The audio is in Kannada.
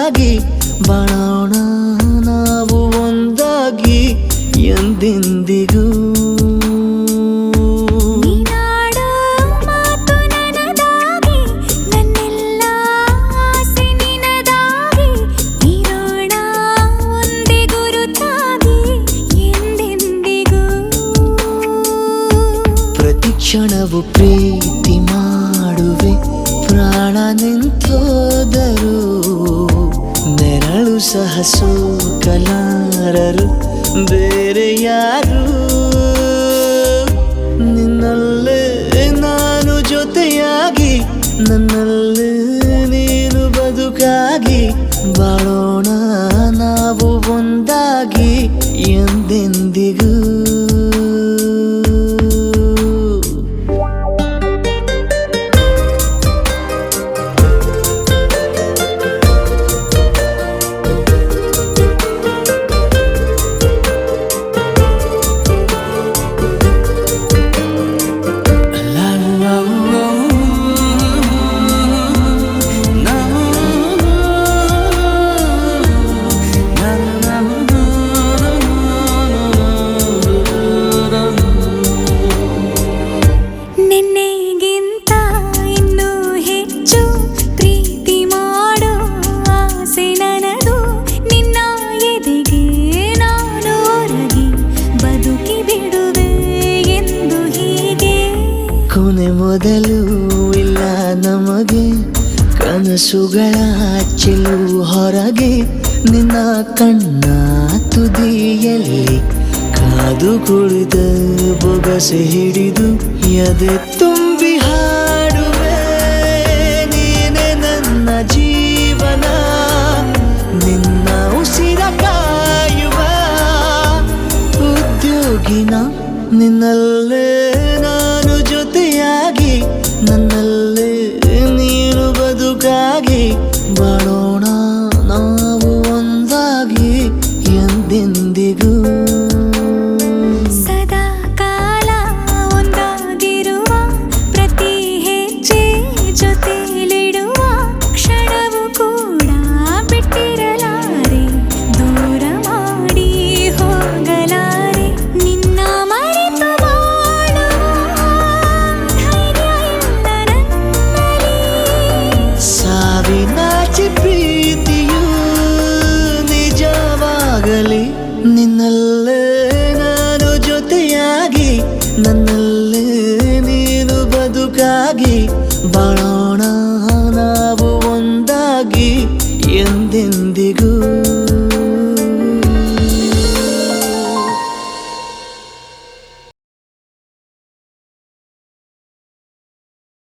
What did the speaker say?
ಜೊತೆಯಾಗಿ ಬಾಳೋಣ ನಾವು ಒಂದಾಗಿ ಎಂದೆಂದಿಗೂ. ಕ್ಷಣವು ಪ್ರೀತಿ ಮಾಡುವೆ ಪ್ರಾಣ ನಿಂತೋದರು, ನೆರಳು ಸಹ ಸೋಕಲಾರರು ಬೇರೆ ಯಾರು. ನಿನ್ನಲ್ಲೇ ನಾನು ಜೊತೆಯಾಗಿ ನನ್ನಲ್ಲೇ ನೀನು ಬದುಕಾಗಿ ಬಾಳೋಣ ನಾವು ಒಂದಾಗಿ ಎಂದೆಂದಿಗೂ. ಕೊನೆ ಮೊದಲು ಇಲ್ಲ ನಮಗೆ ಕನಸುಗಳ ಚೆಲು ಹೊರಗೆ, ನಿನ್ನ ಕಣ್ಣ ತುದಿಯಲ್ಲಿ ಕಾದು ಕುಳಿತ ಬೊಗಸೆ ಹಿಡಿದು ಎದೆ ತುಂಬಿ ಹಾಡುವೆ. ನೀನೆ ನನ್ನ ಜೀವನ, ನಿನ್ನ ಉಸಿರ ಕಾಯುವ ಉದ್ಯೋಗಿನ, ನಿನ್ನಲ್ಲೇ ನಾನು ಜೊತೆಯಾಗಿ ನನ್ನಲ್ಲೇ ನೀನು ಬದುಕಾಗಿ ಬಾಳೋಣ ನಾವು ಒಂದಾಗಿ ಎಂದೆಂದಿಗೂ. ಸದಾ ಕಾಲ ಒಂದಾಗಿರುವ ಪ್ರತಿ ಹೆಜ್ಜೆ ಜೊತೆಲಿಡುವ ಕ್ಷಣವು ಕೂಡ ಬಿಟ್ಟಿರಲಾರೆ, ದೂರ ಮಾಡಿ ಹೋಗಲಾರೆ. ನಿನ್ನ ಮರೆತು ಬಾಳುವ ಧೈರ್ಯ ಇಲ್ಲ ನನ್ನಲ್ಲಿ. ಸಾವಿನಾಚೆ ಪ್ರೀತಿಯು ನಿಜವಾಗಲಿ, ನಿನ್ನಲ್ಲೇ ನಾನು ಜೊತೆಯಾಗಿ ನನ್ನಲ್ಲೇ ನೀನು ಬದುಕಾಗಿ ಬಾಳೋಣ ನಾವು ಒಂದಾಗಿ ಎಂದೆಂದಿಗೂ.